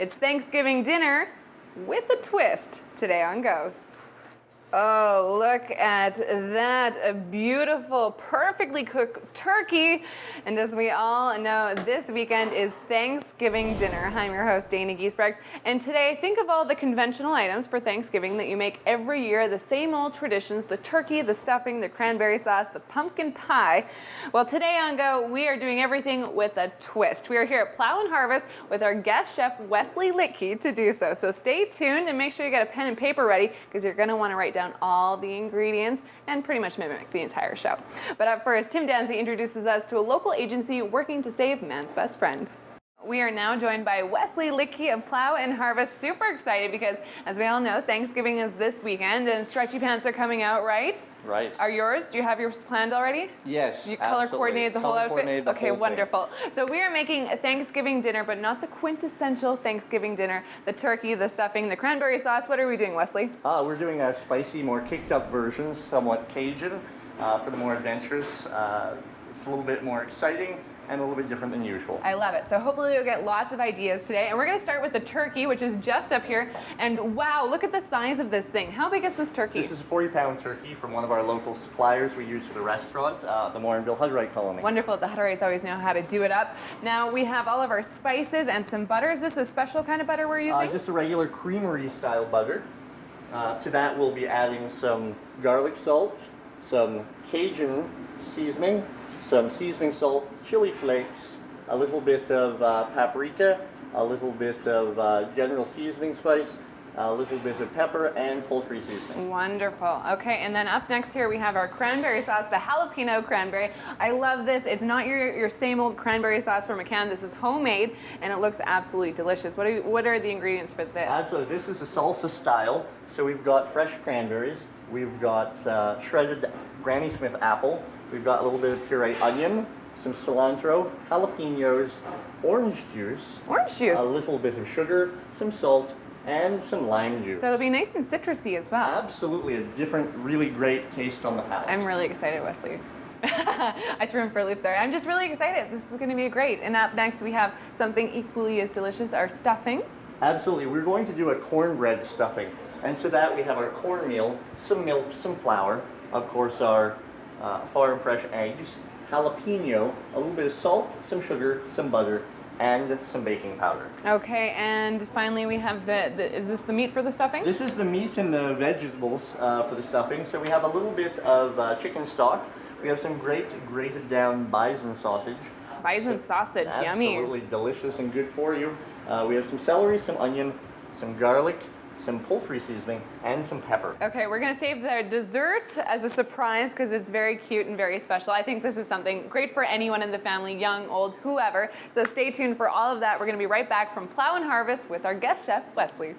It's Thanksgiving dinner with a twist today on Go. Oh, look at that. A beautiful, perfectly cooked turkey. And as we all know, this weekend is Thanksgiving dinner. I'm your host, Dana Giesbrecht. And today, think of all the conventional items for Thanksgiving that you make every year, the same old traditions, the turkey, the stuffing, the cranberry sauce, the pumpkin pie. Well, today on Go, we are doing everything with a twist. We are here at Plow and Harvest with our guest chef, Wesley Litke, to do so. So stay tuned and make sure you get a pen and paper ready because you're going to want to write down all the ingredients and pretty much mimic the entire show. But up first, Tim Danzy introduces us to a local agency working to save man's best friend. We are now joined by Wesley Litke of Plow and Harvest. Super excited because, as we all know, Thanksgiving is this weekend and stretchy pants are coming out, right? Right. Are yours? Do you have yours planned already? Yes, You color coordinated the whole outfit? Okay, whole wonderful. So we are making a Thanksgiving dinner, but not the quintessential Thanksgiving dinner. The turkey, the stuffing, the cranberry sauce. What are we doing, Wesley? We're doing a spicy, more kicked up version, somewhat Cajun, for the more adventurous. It's a little bit more exciting and a little bit different than usual. I love it. So hopefully you'll get lots of ideas today. And we're going to start with the turkey, which is just up here. And wow, look at the size of this thing. How big is this turkey? This is a 40-pound turkey from one of our local suppliers we use for the restaurant, the Morinville Hutterite Colony. Wonderful. The Hutterites always know how to do it up. Now we have all of our spices and some butter. Is this a special kind of butter we're using? Just a regular creamery style butter. To that we'll be adding some garlic salt, some Cajun seasoning, some seasoning salt, chili flakes, a little bit of paprika, a little bit of general seasoning spice, a little bit of pepper, and poultry seasoning. Wonderful. Okay, and then up next here we have our cranberry sauce, the jalapeno cranberry. I love this. It's not your same old cranberry sauce from a can. This is homemade, and it looks absolutely delicious. What are the ingredients for this? Absolutely. This is a salsa style. So we've got fresh cranberries. We've got shredded Granny Smith apple. We've got a little bit of pureed onion, some cilantro, jalapenos, orange juice. Orange juice. A little bit of sugar, some salt, and some lime juice. So it'll be nice and citrusy as well. Absolutely, a different, really great taste on the palate. I'm really excited, Wesley. I threw him for a loop there. I'm just really excited. This is going to be great. And up next we have something equally as delicious, our stuffing. Absolutely, we're going to do a cornbread stuffing. And to that we have our cornmeal, some milk, some flour, of course our farm fresh eggs, jalapeno, a little bit of salt, some sugar, some butter, and some baking powder. Okay, and finally we have is this the meat for the stuffing? This is the meat and the vegetables for the stuffing. So we have a little bit of chicken stock. We have some great grated down bison sausage. Bison sausage, yummy. Absolutely delicious and good for you. We have some celery, some onion, some garlic, some poultry seasoning, and some pepper. Okay, we're gonna save the dessert as a surprise because it's very cute and very special. I think this is something great for anyone in the family, young, old, whoever. So stay tuned for all of that. We're gonna be right back from Plow and Harvest with our guest chef, Wesley.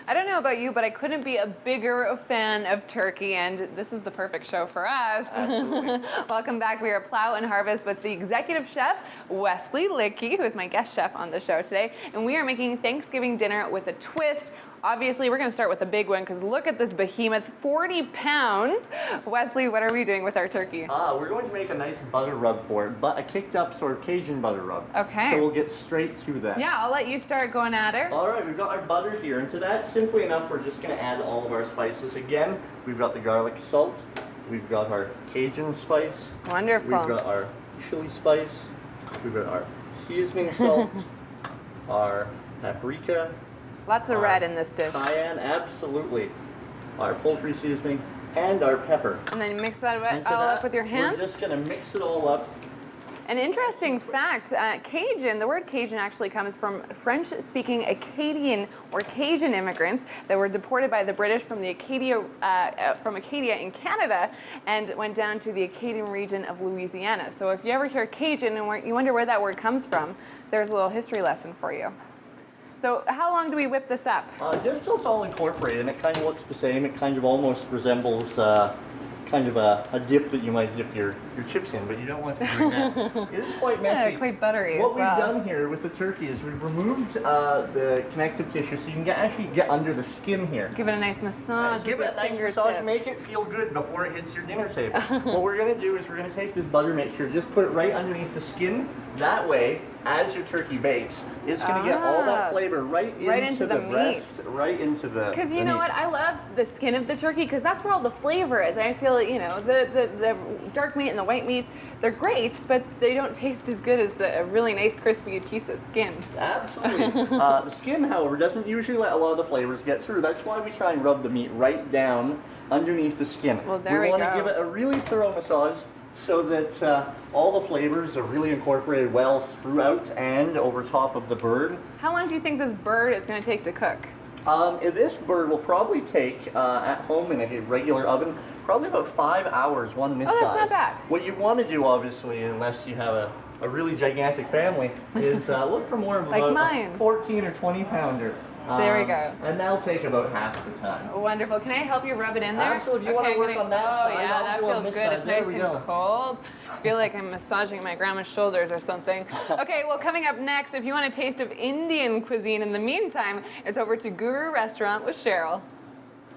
I don't know about you, but I couldn't be a bigger fan of turkey, and this is the perfect show for us. Absolutely. Welcome back. We are Plow and Harvest with the executive chef, Wesley Litke, who is my guest chef on the show today, and we are making Thanksgiving dinner with a twist. Obviously, we're going to start with a big one because look at this behemoth, 40 pounds. Wesley, what are we doing with our turkey? We're going to make a nice butter rub for it, but a kicked up sort of Cajun butter rub. Okay. So we'll get straight to that. Yeah, I'll let you start going at her. All right, we've got our butter here, and to that, simply enough, we're just going to add all of our spices again. We've got the garlic salt, we've got our Cajun spice, Wonderful. we've got our chili spice, we've got our seasoning salt, our paprika, Lots of red in this dish. cayenne, absolutely, our poultry seasoning, and our pepper. And then mix that And to all that, up with your hands. We're just going to mix it all up. An interesting fact, Cajun, the word Cajun actually comes from French-speaking Acadian or Cajun immigrants that were deported by the British from Acadia in Canada and went down to the Acadian region of Louisiana. So if you ever hear Cajun and you wonder where that word comes from, there's a little history lesson for you. So how long do we whip this up? Just till it's all incorporated, and it kind of looks the same. It kind of almost resembles kind of a dip that you might dip your chips in, but you don't want to do that. It is quite messy. Yeah, quite buttery What as well. we've done here with the turkey is we've removed the connective tissue so you can actually get under the skin here. Give it a nice massage Give with it your a nice fingertips. massage, make it feel good before it hits your dinner table. What we're going to do is we're going to take this butter mixture, just put it right underneath the skin. That way, as your turkey bakes, it's going to get all that flavor right into the breast, right into the Because you know what? I love the skin of the turkey because that's where all the flavor is. I feel, you know, the dark meat and the white meat, they're great, but they don't taste as good as a really nice crispy piece of skin. Absolutely. The skin, however, doesn't usually let a lot of the flavors get through. That's why we try and rub the meat right down underneath the skin. Well, there we go. We want to give it a really thorough massage so that all the flavors are really incorporated well throughout and over top of the bird. How long do you think this bird is going to take to cook? This bird will probably take, at home in a regular oven, probably about 5 hours, one this size. Oh, that's not bad. What you want to do, obviously, unless you have a really gigantic family, is look for more of Like about mine. a 14 or 20 pounder. There we go. And that'll take about half the time. Wonderful. Can I help you rub it in there? Absolutely. If you want to work on that Oh, side, yeah, I'll that do on feels this good. side. It's There nice we and go. cold. I feel like I'm massaging my grandma's shoulders or something. Okay, well, coming up next, if you want a taste of Indian cuisine in the meantime, it's over to Guru Restaurant with Cheryl.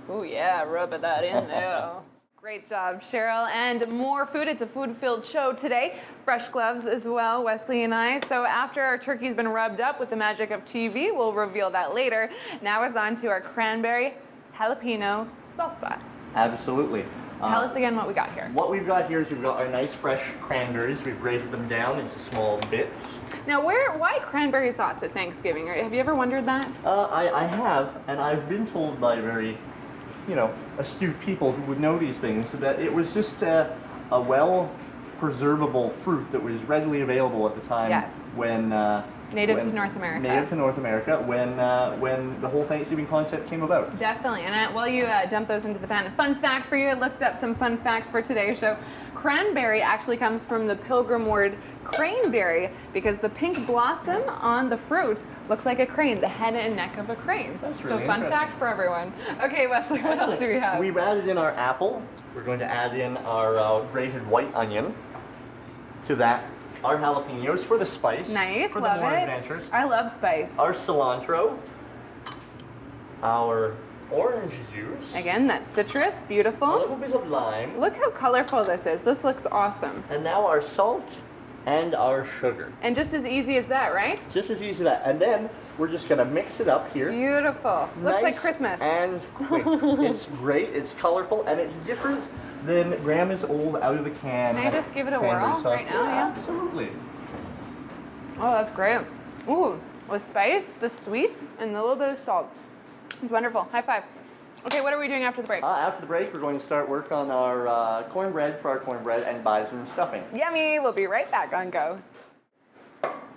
Oh, yeah, rub that in there. Great job, Cheryl. And more food. It's a food-filled show today. Fresh gloves as well, Wesley and I. So after our turkey's been rubbed up with the magic of TV, we'll reveal that later. Now it's on to our cranberry jalapeno salsa. Absolutely. Tell us again what we got here. What we've got here is we've got our nice fresh cranberries. We've grated them down into small bits. Now, why cranberry sauce at Thanksgiving? Have you ever wondered that? I have, and I've been told by very, astute people who would know these things that it was just a well-preservable fruit that was readily available at the time. Yes. When Native to North America. Native to North America when the whole Thanksgiving concept came about. Definitely. And while you dump those into the pan, a fun fact for you, I looked up some fun facts for today's show. Cranberry actually comes from the pilgrim word craneberry because the pink blossom on the fruit looks like a crane, the head and neck of a crane. That's really so fun fact for everyone. Okay, Wesley, what else do we have? We've added in our apple. We're going to add in our grated white onion. To that, our jalapenos for the spice. Nice, for love the more it. adventurous. I love spice. Our cilantro. Our orange juice. Again, that's citrus, A beautiful. little bit of lime. Look how colorful this is. This looks awesome. And now our salt and our sugar. And just as easy as that, right? Just as easy as that. And then we're just going to mix it up here. Beautiful. Looks like Nice Christmas. And quick. It's great, it's colorful, and it's different than Grandma's old out of the can. Can I just give it a cranberry whirl sauce. right now? Yeah. Absolutely. Oh, that's great. Ooh, with spice, the sweet, and a little bit of salt. It's wonderful. High five. Okay, what are we doing after the break? After the break, we're going to start work on our cornbread for our cornbread and bison stuffing. Yummy. We'll be right back on Go.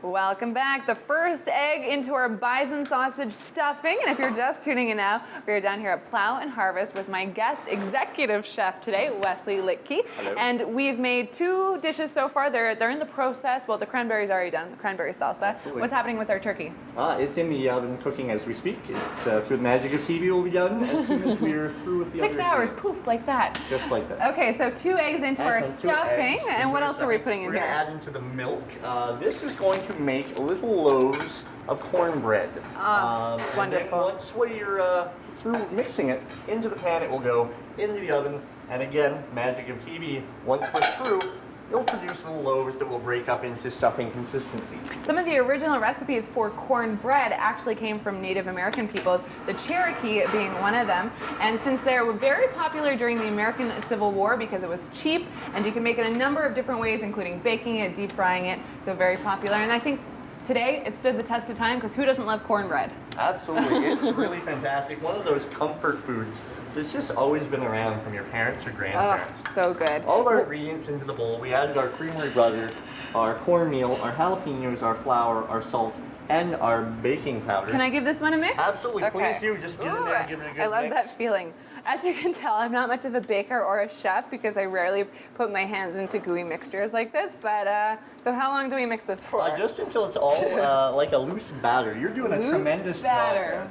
Welcome back. The first egg into our bison sausage stuffing. And if you're just tuning in now, we are down here at Plow and Harvest with my guest executive chef today, Wesley Litke. Hello. And we've made 2 dishes so far. They're in the process. Well, the cranberry's already done, the cranberry salsa. Absolutely. What's happening with our turkey? It's in the oven cooking as we speak. It's, through the magic of TV, will be done as soon as we're through with the 6 other hours, ingredients. poof, like that. Just like that. Okay, so 2 eggs into our Excellent. 2 eggs stuffing. into And what our else are we stuffing. putting in We're here? going to add into the milk. This is going to make little loaves of cornbread. Wonderful. And then once we're through mixing it into the pan, it will go into the oven. And again, magic of TV, once we're through, it'll produce little loaves that will break up into stuffing consistency. Some of the original recipes for cornbread actually came from Native American peoples, the Cherokee being one of them. And since they were very popular during the American Civil War because it was cheap and you can make it a number of different ways, including baking it, deep frying it, so very popular. And I think today it stood the test of time because who doesn't love cornbread? Absolutely, it's really fantastic. One of those comfort foods that's just always been around from your parents or Oh, grandparents. so good. All of our ingredients into the bowl. We added our creamery butter, our cornmeal, our jalapenos, our flour, our salt, and our baking powder. Can I give this one a mix? Absolutely, Okay. please do. Just get in there and give it a good I love mix. that feeling. As you can tell, I'm not much of a baker or a chef because I rarely put my hands into gooey mixtures like this. But so how long do we mix this for? Just until it's all like a loose batter. You're doing a tremendous batter. job.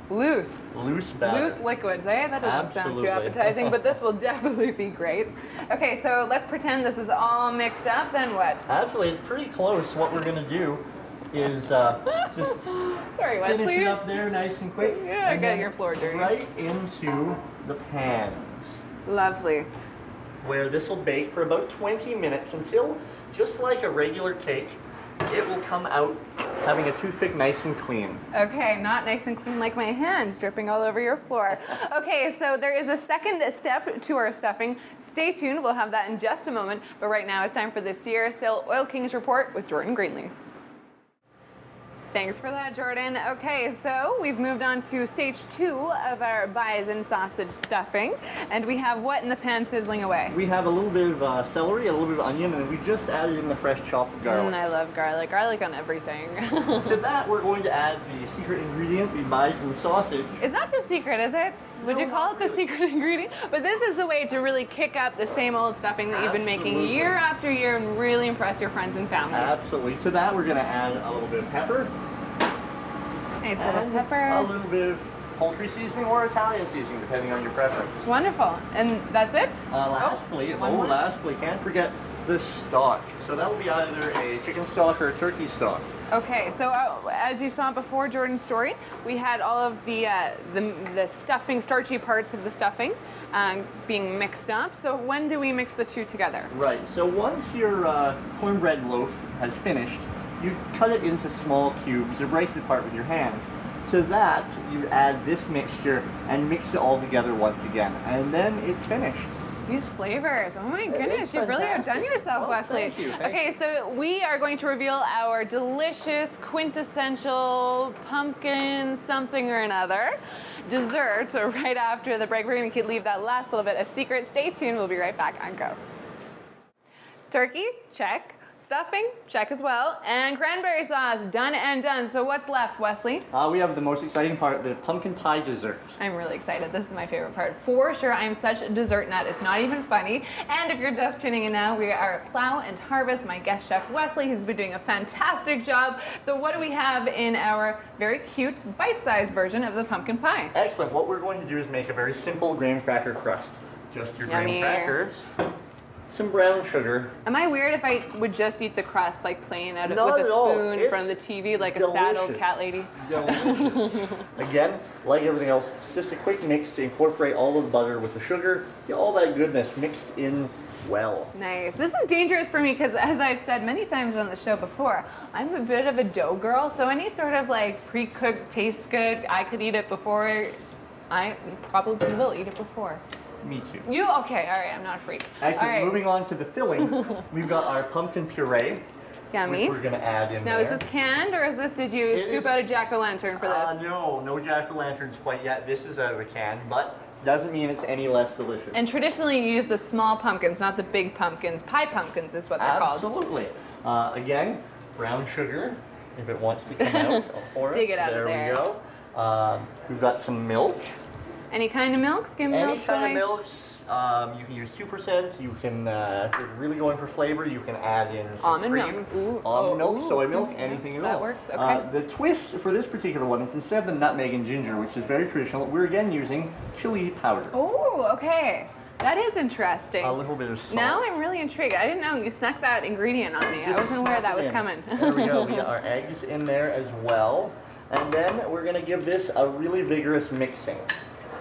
Loose. Loose batter. Loose liquids, eh? That doesn't sound too Absolutely. appetizing, but this will definitely be great. Okay, so let's pretend this is all mixed up, then what? Absolutely, it's pretty close. What we're gonna do is just Sorry, finish Wesley. it up there nice and quick. Yeah, and get then your floor dirty. Right into the pans, Lovely. where this will bake for about 20 minutes until, just like a regular cake, it will come out having a toothpick nice and clean. Okay, not nice and clean like my hands dripping all over your floor. Okay, so there is a second step to our stuffing. Stay tuned, we'll have that in just a moment. But right now it's time for the Sierra Sil Oil Kings report with Jordan Greenlee. Thanks for that, Jordan. Okay, so we've moved on to stage 2 of our bison sausage stuffing. And we have what in the pan sizzling away? We have a little bit of celery, a little bit of onion, and we just added in the fresh chopped garlic. I love garlic. Garlic on everything. To that, we're going to add the secret ingredient, the bison sausage. It's not so secret, is it? Would you call it the secret ingredient? But this is the way to really kick up the same old stuffing that you've been making year after year and really impress your friends and family. Absolutely. To that, we're going to add a little bit of pepper. Nice little pepper. A little bit of poultry seasoning or Italian seasoning, depending on your preference. Wonderful. And that's it? Lastly, can't forget the stock. So that will be either a chicken stock or a turkey stock. Okay, so as you saw before Jordan's story, we had all of the stuffing, starchy parts of the stuffing being mixed up. So when do we mix the two together? Right, so once your cornbread loaf has finished, you cut it into small cubes or break it apart with your hands. To that, you add this mixture and mix it all together once again, and then it's finished. These flavors, oh my goodness, you've really outdone yourself, Wesley. Thank you. Okay, so we are going to reveal our delicious, quintessential pumpkin something or another dessert right after the break. We're going to leave that last little bit a secret. Stay tuned, we'll be right back on Go. Turkey, check. Stuffing, check as well. And cranberry sauce, done and done. So what's left, Wesley? We have the most exciting part, the pumpkin pie dessert. I'm really excited. This is my favorite part. For sure, I'm such a dessert nut. It's not even funny. And if you're just tuning in now, we are at Plow and Harvest. My guest chef, Wesley, has been doing a fantastic job. So what do we have in our very cute, bite-sized version of the pumpkin pie? Excellent. What we're going to do is make a very simple graham cracker crust. Just your graham crackers. Some brown sugar. Am I weird if I would just eat the crust like plain out of Not with a at all. spoon in front of the TV like a sad old Delicious. cat lady? Delicious. Again, like everything else, just a quick mix to incorporate all of the butter with the sugar, get all that goodness mixed in well. Nice. This is dangerous for me because, as I've said many times on the show before, I'm a bit of a dough girl, so any sort of like pre-cooked tastes good, I could eat it before. I probably will eat it before. Me too. You? Okay, all right, I'm not a freak. Actually, all right. moving on to the filling, we've got our pumpkin puree, Yummy. which we're going to add in Now, there. is this canned or is this, did you scoop out a jack-o'-lantern for this? No jack-o'-lanterns quite yet. This is out of a can, but doesn't mean it's any less delicious. And traditionally you use the small pumpkins, not the big pumpkins. Pie pumpkins is what they're called. Absolutely. Again, brown sugar, if it wants to come out. For Dig it out of there. there. We go. We've got some milk. Any kind of milk? Skim milk? Any kind soy? of milks. You can use 2%. You can, if you're really going for flavor, you can add in some Almond cream. milk. Ooh. Almond milk, Ooh. soy milk, anything at all. That works, okay. The twist for this particular one is instead of the nutmeg and ginger, which is very traditional, we're again using chili powder. Oh, okay. That is interesting. A little bit of salt. Now I'm really intrigued. I didn't know you snuck that ingredient on me. I wasn't aware that was coming. There we go. We got our eggs in there as well. And then we're going to give this a really vigorous mixing.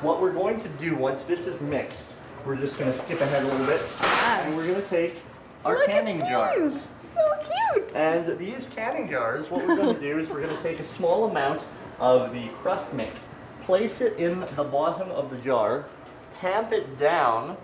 What we're going to do once this is mixed, we're just going to skip ahead a little bit, and we're going to take our Look canning at jars. these. So cute. And these canning jars, what we're going to do is we're going to take a small amount of the crust mix, place it in the bottom of the jar, tamp it down,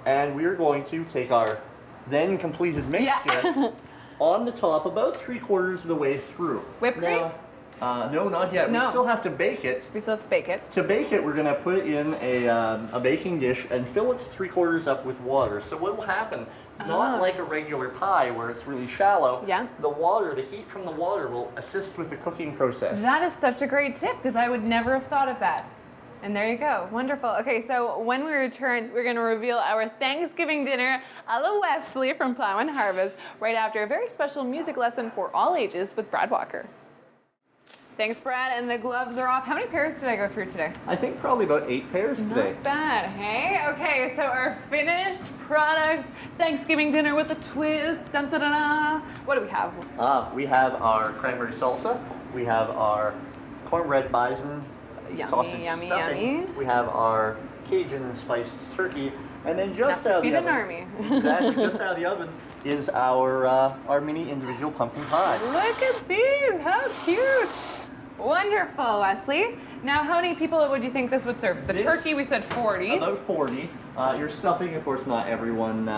and we're going to take our then completed mixture on the top about 3/4 of the way through. Whipped cream? No, not yet. No. We still have to bake it. We still have to bake it. To bake it, we're going to put it in a baking dish and fill it to 3/4 up with water. So what will happen, not like a regular pie where it's really shallow, the heat from the water will assist with the cooking process. That is such a great tip because I would never have thought of that. And there you go. Wonderful. Okay, so when we return, we're going to reveal our Thanksgiving dinner a la Wesley from Plow and Harvest right after a very special music lesson for all ages with Brad Walker. Thanks, Brad. And the gloves are off. How many pairs did I go through today? I think probably about 8 pairs today. Not bad, hey? Okay, so our finished product, Thanksgiving dinner with a twist. Dun, dun, dun, dun. What do we have? We have our cranberry salsa. We have our cornbread bison Yummy, sausage yummy, stuffing. yummy. We have our Cajun spiced turkey. And then Enough just to out of feed the an oven, army. exactly, just out of the oven is our mini individual pumpkin pie. Look at these, how cute. Wonderful, Wesley. Now, how many people would you think this would serve? The This- turkey, we said 40. About 40. Your stuffing, of course, not everyone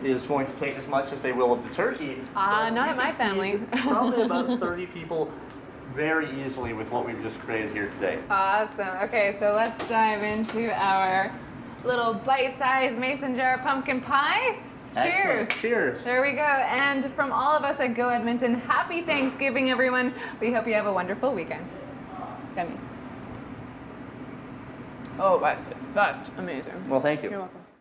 is going to take as much as they will of the turkey. but not you at my can family. feed Probably about 30 people very easily with what we've just created here today. Awesome. Okay, so let's dive into our little bite-sized mason jar pumpkin pie. Cheers. Excellent. Cheers. There we go. And from all of us at Go Edmonton, happy Thanksgiving, everyone. We hope you have a wonderful weekend. Yummy. Oh, that's amazing. Well, thank you. You're welcome.